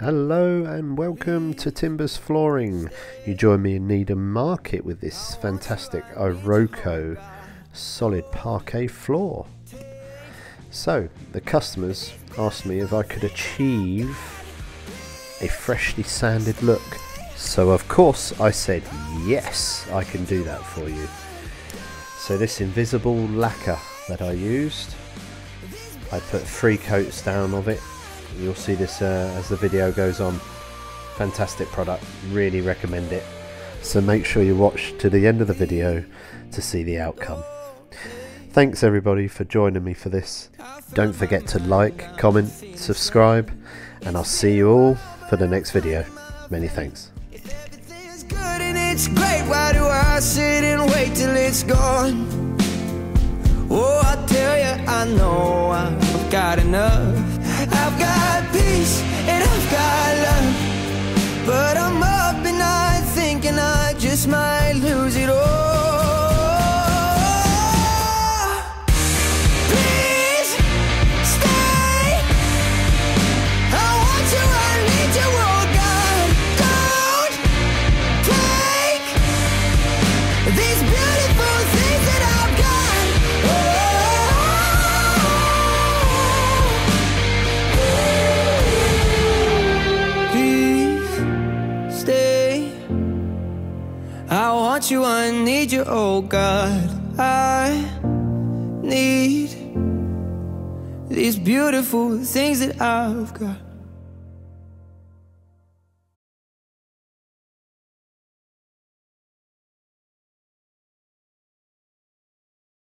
Hello and welcome to Timbers Flooring. You join me in Needham Market with this fantastic Iroko solid parquet floor. So the customers asked me if I could achieve a freshly sanded look. So of course I said yes, I can do that for you. So this invisible lacquer that I used, I put 3 coats down of it. You'll see this as the video goes on. Fantastic product, really recommend it. So make sure you watch to the end of the video to see the outcome. Thanks everybody for joining me for this. Don't forget to like, comment, subscribe, and I'll see you all for the next video. Many thanks. Everything's good and it's great. Why do I sit and wait till it's gone? Oh, I tell you, I know I've got enough. I've got peace and I've got love, but I'm up at night thinking I just might lose it all. Please stay. I want you, I need you, oh God. Don't take these beautiful things that I've got. I want you, I need you, oh God. I need these beautiful things that I've got.